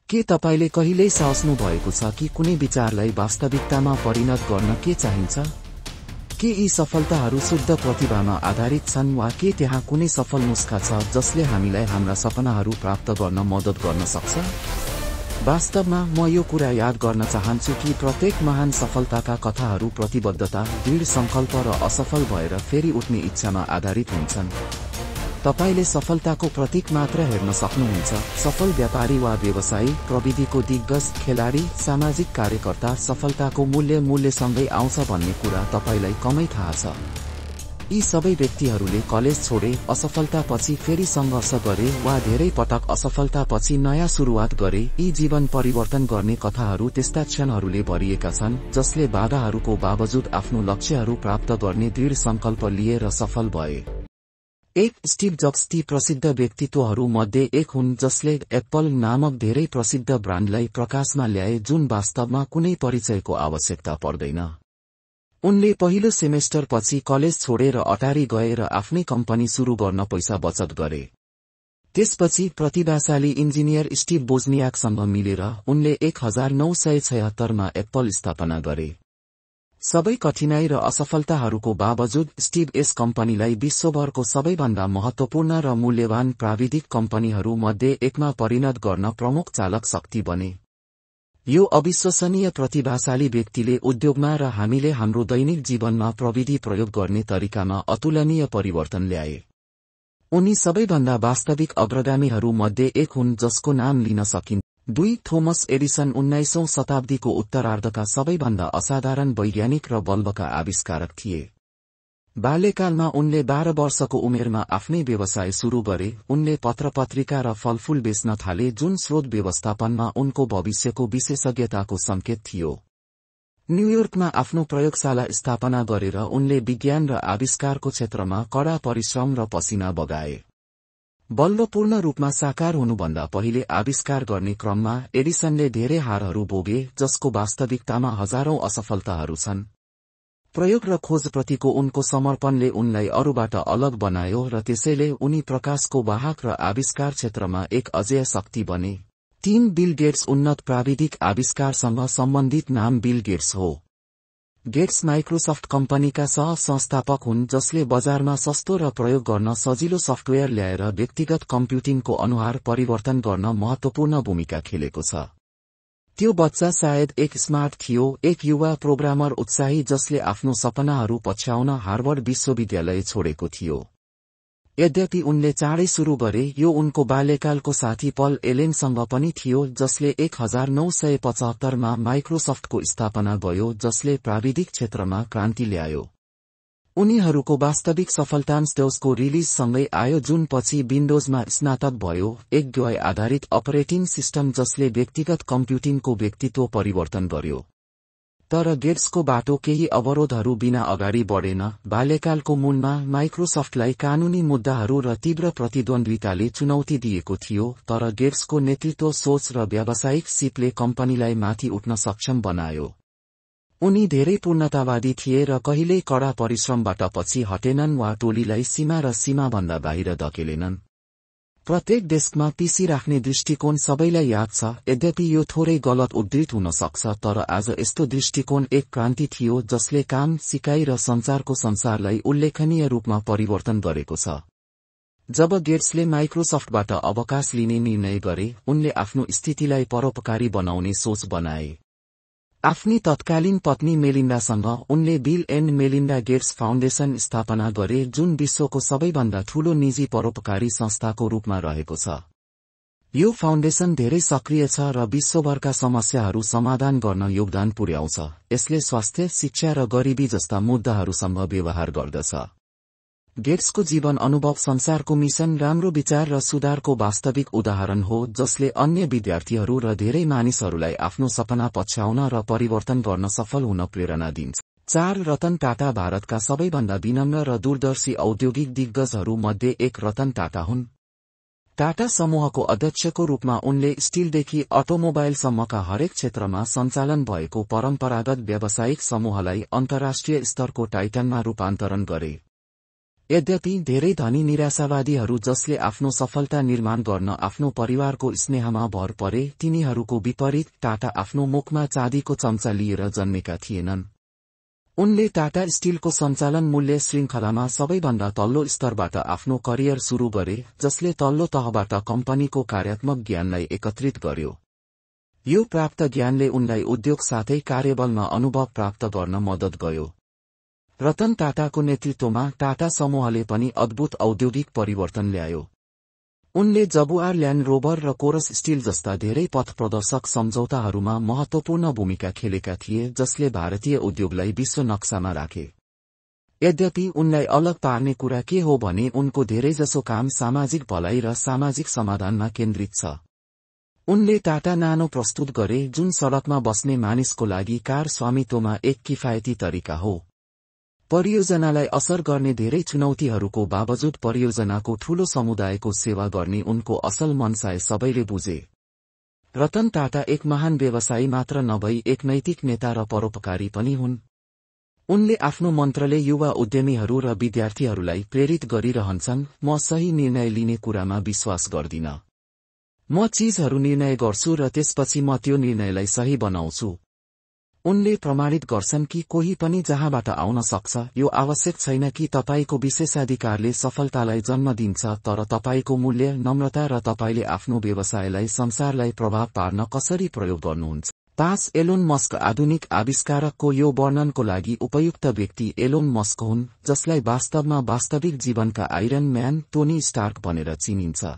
के तपाईले कहिल्यै सोच्नु भएको छ कि कुनै विचारलाई वास्तविकतामा परिणत गर्न के चाहिन्छ? के यी सफलताहरू शुद्ध प्रतिभामा आधारित छन् वा के त्यहाँ कुनै सफल नुस्खा छ जसले हामीलाई हाम्रा सपनाहरू प्राप्त गर्न मद्दत गर्न सक्छ? वास्तवमा म यो कुरा याद गर्न चाहन्छु कि प्रत्येक महान सफलताका कथाहरू प्रतिबद्धता, दृढ संकल्प र असफल भएर फेरि उठ्ने इच्छामा आधारित हुन्छन्। तपाईले सफलताको प्रतीक मात्र हेर्न सक्नुहुन्छ। सफल व्यापारी वा व्यवसायी, प्रविधिको दिग्गज, खेलाडी, सामाजिक कार्यकर्ता, सफलताको मूल्यसँगै आउँछ भन्ने कुरा तपाईलाई कमै थाहा छ। यी सबै व्यक्तिहरूले कलेज छोडे, असफलतापछि फेरि सङ्घर्ष गरे वा धेरै पटक असफलतापछि नयाँ सुरुवात गरे। यी जीवन परिवर्तन गर्ने कथाहरू त्यस्ता क्षणहरूले भरिएका छन् जसले बाधाहरूको बावजुद आफ्नो लक्ष्यहरू प्राप्त गर्ने दृढ संकल्प लिए र सफल भए। स्टिभ जब्स ती प्रसिद्ध व्यक्तित्वहरू मध्ये एक हुन् जसले एप्पल नामक धेरै प्रसिद्ध ब्रान्डलाई प्रकाशमा ल्याए जुन वास्तवमा कुनै परिचयको आवश्यकता पर्दैन। उनले पहिलो सेमेस्टर पछि कलेज छोडेर अटारी गए र आफ्नै कम्पनी सुरु गर्न पैसा बचत गरे। त्यसपछि प्रतिभाशाली इन्जिनियर स्टिभ बोजनियाकसँग मिलेर उनले 1976 मा एप्पल स्थापना गरे। सबै कठिनाई र असफलताहरूको बावजुद स्टिभ यस कम्पनीलाई विश्वभरको सबैभन्दा महत्त्वपूर्ण र मूल्यवान प्राविधिक कम्पनीहरू मध्ये एकमा परिणत गर्न प्रमुख चालक शक्ति बने। यो अविश्वसनीय प्रतिभाशाली व्यक्तिले उद्योगमा र हामीले हाम्रो दैनिक जीवनमा प्रविधि प्रयोग गर्ने तरिकामा अतुलनीय परिवर्तन ल्याए। उनी सबैभन्दा वास्तविक अग्रगामीहरू मध्ये एक हुन् जसको नाम लिन सकिन्छ। 2 थोमस एडिसन 19औं शताब्दीको उत्तरार्धका सबैभन्दा असाधारण वैज्ञानिक र बल्बका आविष्कारक थिए। बाल्यकालमा उनले 12 वर्षको उमेरमा आफ्नै व्यवसाय सुरु गरे। उनले पत्रपत्रिका र फलफूल बेच्न थाले जुन स्रोत व्यवस्थापनमा उनको भविष्यको विशेषज्ञताको संकेत थियो। न्युयोर्कमा आफ्नो प्रयोगशाला स्थापना गरेर उनले विज्ञान र आविष्कारको क्षेत्रमा कडा परिश्रम र पसिना बगाए। बल्ब पूर्ण रूपमा साकार हुनुभन्दा पहिले आविष्कार गर्ने क्रममा एडिसनले धेरै हारहरू भोगे जसको वास्तविकतामा हजारौं असफलताहरू छन्। प्रयोग र खोजप्रतिको उनको समर्पणले उनलाई अरूबाट अलग बनायो र त्यसैले उनी प्रकाशको वाहक र आविष्कार क्षेत्रमा एक अजेय शक्ति बने। बिल गेट्स उन्नत प्राविधिक आविष्कारसँग सम्बन्धित नाम बिल गेट्स हो। गेट्स माइक्रोसफ्ट कम्पनीका सह-संस्थापक हुन् जसले बजारमा सस्तो र प्रयोग गर्न सजिलो सफ्टवेयर ल्याएर व्यक्तिगत कम्प्युटिङको अनुहार परिवर्तन गर्न महत्त्वपूर्ण भूमिका खेलेको छ। त्यो बच्चा सायद एक स्मार्ट थियो, एक युवा प्रोग्रामर उत्साही जसले आफ्नो सपनाहरू पछ्याउन हार्वर्ड विश्वविद्यालय छोडेको थियो। यद्यपि उनले चाँडै सुरु गरे, यो उनको बाल्यकालको साथी पल एलेनसँग पनि थियो जसले 1975 मा माइक्रोसफ्टको स्थापना गर्यो जसले प्राविधिक क्षेत्रमा क्रान्ति ल्यायो। उनीहरूको वास्तविक सफलताको रिलिजसँगै आयो जुन पछि विन्डोजमा स्नातक भयो, एक GUI आधारित अपरेटिङ सिस्टम जसले व्यक्तिगत कम्प्युटिङको व्यक्तित्व परिवर्तन गर्यो। तर गेट्सको बाटो केही अवरोधहरू बिना अगाडि बढेन। बाल्यकालको मूलमा माइक्रोसफ्टलाई कानूनी मुद्दाहरू र तीव्र प्रतिद्वन्द्विताले चुनौती दिएको थियो, तर गेट्सको नेतृत्व सोच र व्यावसायिक सिपले कम्पनीलाई माथि उठ्न सक्षम बनायो। उनी धेरै पूर्णतावादी थिए र कहिल्यै कडा परिश्रमबाट पछि हटेनन् वा टोलीलाई सीमा र सीमाभन्दा बाहिर धकेलेनन्। प्रत्येक डेस्कमा पीसी राख्ने दृष्टिकोण सबैलाई याद छ। यद्यपि यो थोरै गलत उद्धृत हुन सक्छ, तर आज यस्तो दृष्टिकोण एक क्रान्ति थियो जसले काम, सिकाइ र सञ्चारको संसारलाई उल्लेखनीय रूपमा परिवर्तन गरेको छ। जब गेट्सले माइक्रोसफ्टबाट अवकाश लिने निर्णय गरे, उनले आफ्नो स्थितिलाई परोपकारी बनाउने सोच बनाए। आफ्नी तत्कालीन पत्नी मेलिन्डासँग उनले Bill and Melinda Gates Foundation स्थापना गरे जुन विश्वको सबैभन्दा ठूलो निजी परोपकारी संस्थाको रूपमा रहेको छ। यो फाउन्डेसन धेरै सक्रिय छ र विश्वभरका समस्याहरू समाधान गर्न योगदान पुर्याउँछ। यसले स्वास्थ्य, शिक्षा र गरिबी जस्ता मुद्दाहरूसँग व्यवहार गर्दछ। गेट्सको जीवन अनुभव संसारको मिशन, राम्रो विचार र सुधारको वास्तविक उदाहरण हो जसले अन्य विद्यार्थीहरू र धेरै मानिसहरूलाई आफ्नो सपना पछ्याउन र परिवर्तन गर्न सफल हुन प्रेरणा दिन्छ। 4 रतन टाटा भारतका सबैभन्दा विनम्र र दूरदर्शी औद्योगिक दिग्गजहरू मध्ये एक रतन टाटा हुन्। टाटा समूहको अध्यक्षको रूपमा उनले स्टिलदेखि अटोमोबाइलसम्मका हरेक क्षेत्रमा सञ्चालन भएको परम्परागत व्यावसायिक समूहलाई अन्तर्राष्ट्रिय स्तरको टाइटनमा रूपान्तरण गरे। यद्यपि धेरै धनी निराशावादीहरू जसले आफ्नो सफलता निर्माण गर्न आफ्नो परिवारको स्नेहमा भर परे तिनीहरूको विपरीत टाटा आफ्नो मुखमा चाँदीको चम्चा लिएर जन्मेका थिएनन्। उनले टाटा स्टिलको सञ्चालन मूल्य श्रृङ्खलामा सबैभन्दा तल्लो स्तरबाट आफ्नो करियर सुरु गरे, जसले तल्लो तहबाट कम्पनीको कार्यात्मक ज्ञानलाई एकत्रित गर्यो। यो प्राप्त ज्ञानले उनलाई उद्योग साथै कार्यबलमा अनुभव प्राप्त गर्न मद्दत गर्यो। रतन टाटाको नेतृत्वमा टाटा समूहले पनि अद्भुत औद्योगिक परिवर्तन ल्यायो। उनले जगुआर ल्यान्ड रोभर र कोरस स्टिल जस्ता धेरै पथ प्रदर्शक सम्झौताहरूमा महत्वपूर्ण भूमिका खेलेका थिए, जसले भारतीय उद्योगलाई विश्व नक्सामा राखे। यद्यपि उनलाई अलग पार्ने कुरा के हो भने उनको धेरैजसो काम सामाजिक भलाइ र सामाजिक समाधानमा केन्द्रित छ। उनले टाटा नानो प्रस्तुत गरे, जुन सडकमा बस्ने मानिसको लागि कार स्वामित्वमा एक किफायती तरिका हो। परियोजनालाई असर गर्ने धेरै चुनौतीहरूको बावजुद परियोजनाको ठूलो समुदायको सेवा गर्ने उनको असल मनसाय सबैले बुझे। रतन टाटा एक महान व्यवसायी मात्र नभई एक नैतिक नेता र परोपकारी पनि हुन्। उनले आफ्नो मन्त्रले युवा उद्यमीहरू र विद्यार्थीहरूलाई प्रेरित गरिरहन्छन्, म सही निर्णय लिने कुरामा विश्वास गर्दिन। म चीजहरू निर्णय गर्छु र त्यसपछि म त्यो निर्णयलाई सही बनाउँछु। उनले प्रमाणित गर्छन् कि कोही पनि जहाँबाट आउन सक्छ। यो आवश्यक छैन कि तपाईको विशेषाधिकारले सफलतालाई जन्म दिन्छ, तर तपाईको मूल्य, नम्रता र तपाईले आफ्नो व्यवसायलाई संसारलाई प्रभाव पार्न कसरी प्रयोग गर्नुहुन्छ। 5 एलोन मस्क आधुनिक आविष्कारकको यो वर्णनको लागि उपयुक्त व्यक्ति एलोन मस्क हुन्, जसलाई वास्तवमा वास्तविक जीवनका आइरन म्यान टोनी स्टार्क भनेर चिनिन्छ।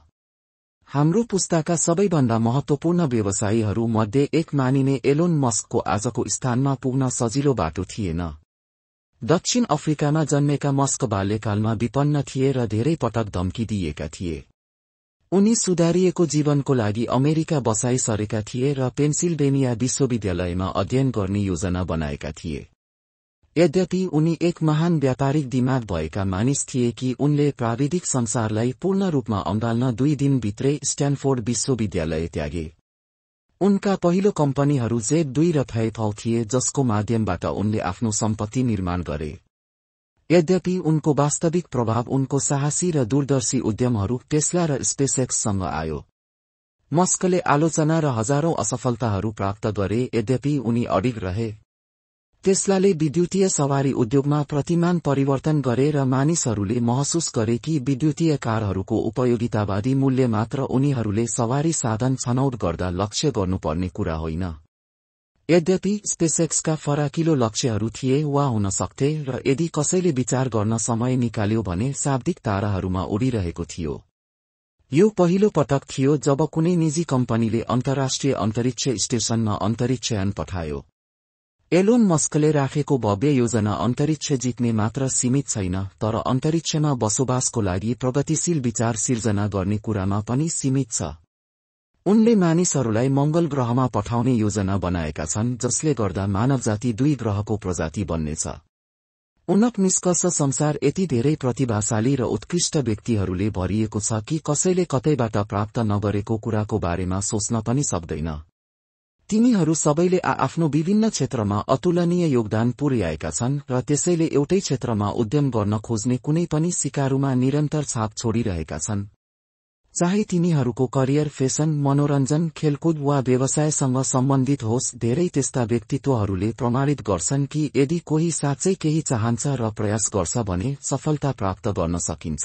हाम्रो पुस्ताका सबैभन्दा महत्वपूर्ण व्यवसायीहरू मध्ये एक मानिने एलोन मस्कको आजको स्थानमा पुग्न सजिलो बाटो थिएन। दक्षिण अफ्रिकामा जन्मेका मस्क बाल्यकालमा विपन्न थिए र धेरै पटक धम्की दिएका थिए। उनी सुधारिएको जीवनको लागि अमेरिका बसाई सरेका थिए र पेन्सिल्भेनिया विश्वविद्यालयमा अध्ययन गर्ने योजना बनाएका थिए। यद्यपि उनी एक महान व्यापारिक दिमाग भएका मानिस थिए कि उनले प्राविधिक संसारलाई पूर्ण रूपमा अँगाल्न 2 दिनभित्रै स्ट्यानफोर्ड विश्वविद्यालय त्यागे। उनका पहिलो कम्पनीहरू Z2 र PayPal थिए, जसको माध्यमबाट उनले आफ्नो सम्पत्ति निर्माण गरे। यद्यपि उनको वास्तविक प्रभाव उनको साहसी र दूरदर्शी उद्यमहरू टेस्ला र स्पेसएक्ससँग आयो। मस्कले आलोचना र हजारौं असफलताहरू प्राप्त गरे, यद्यपि उनी अडिग रहे। टेस्लाले विद्युतीय सवारी उद्योगमा प्रतिमान परिवर्तन गरे र मानिसहरूले महसुस गरे कि विद्युतीय कारहरूको उपयोगितावादी मूल्य मात्र उनीहरूले सवारी साधन छनौट गर्दा लक्ष्य गर्नुपर्ने कुरा होइन। यद्यपि स्पेसएक्सका फराकिलो लक्ष्यहरू थिए वा हुन सक्थे, र यदि कसैले विचार गर्न समय निकाल्यो भने शाब्दिक ताराहरूमा उडिरहेको थियो। यो पहिलो पटक थियो जब कुनै निजी कम्पनीले अन्तर्राष्ट्रिय अन्तरिक्ष स्टेशनमा अन्तरिक्षयान पठायो। एलोन मस्कले राखेको भव्य योजना अन्तरिक्ष जित्ने मात्र सीमित छैन, तर अन्तरिक्षमा बसोबासको लागि प्रगतिशील विचार सिर्जना गर्ने कुरामा पनि सीमित छ। उनले मानिसहरूलाई मंगल ग्रहमा पठाउने योजना बनाएका छन्, जसले गर्दा मानवजाति 2 ग्रहको प्रजाति बन्नेछ। उनको निष्कर्ष संसार यति धेरै प्रतिभाशाली र उत्कृष्ट व्यक्तिहरूले भरिएको छ कि कसैले कतैबाट प्राप्त नगरेको कुराको बारेमा सोच्न पनि सक्दैन। तिनीहरू सबैले आफ्नो विभिन्न क्षेत्रमा अतुलनीय योगदान पुर्याएका छन् र त्यसैले एउटै क्षेत्रमा उद्यम गर्न खोज्ने कुनै पनि सिकारुमा निरन्तर छाप छोडिरहेका छन्। चाहे तिनीहरूको करियर फेसन, मनोरञ्जन, खेलकुद वा व्यवसायसँग सम्बन्धित होस्, धेरै त्यस्ता व्यक्तित्वहरूले प्रमाणित गर्छन् कि यदि कोही साँच्चै केही चाहन्छ र प्रयास गर्छ भने सफलता प्राप्त गर्न सकिन्छ।